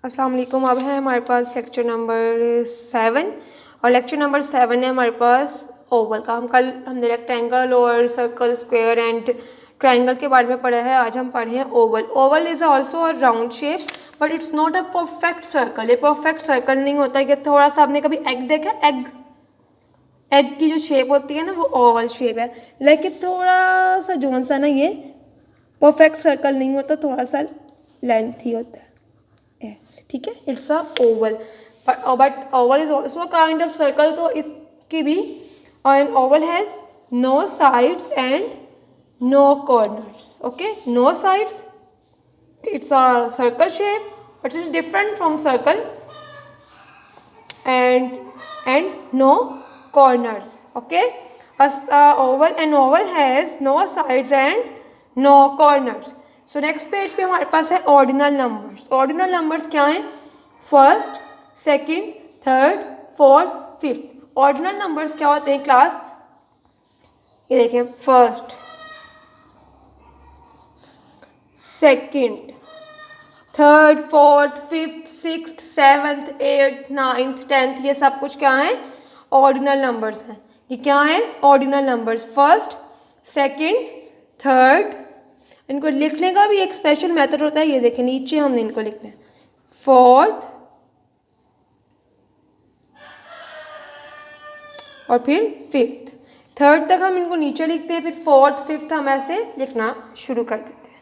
अस्सलाम वालेकुम। अब है हमारे पास लेक्चर नंबर 7 और लेक्चर नंबर 7 है हमारे पास ओवल का। हमने रेक्टेंगल और सर्कल, स्क्वायर एंड ट्रायंगल के बारे में पढ़ा है। आज हम पढ़े हैं Oval. Oval is also a round shape but it's not a perfect circle. ये परफेक्ट सर्कल नहीं होता है कि थोड़ा सा आपने कभी एग देखा, एग की जो शेप होती है ना वो ओवल शेप है, लेकिन थोड़ा सा जोन सा ना ये परफेक्ट सर्कल नहीं होता, थोड़ा सा लेंथ ही होता है। yes, ठीक है, it's a oval but oval is also a kind of circle. तो इसकी भी an oval has no sides and no corners. Okay, no sides, it's a circle shape but it's different from circle, and no corners. Okay, an oval has no sides and no corners. So next page पे हमारे पास है ordinal numbers. Ordinal numbers क्या हैं? First, second, third, fourth, fifth. Ordinal numbers क्या होते हैं class? ये देखिए, first, second, third, fourth, fifth, sixth, seventh, eighth, ninth, tenth, ये सब कुछ क्या है? ऑर्डिनल नंबर्स हैं। ये क्या है? Ordinal numbers. First, second, third. इनको लिखने का भी एक स्पेशल मेथड होता है, ये देखें नीचे हमने इनको लिखना है। फोर्थ और फिर फिफ्थ। थर्ड तक हम इनको नीचे लिखते हैं, फिर फोर्थ, फिफ्थ हम ऐसे लिखना शुरू करते हैं।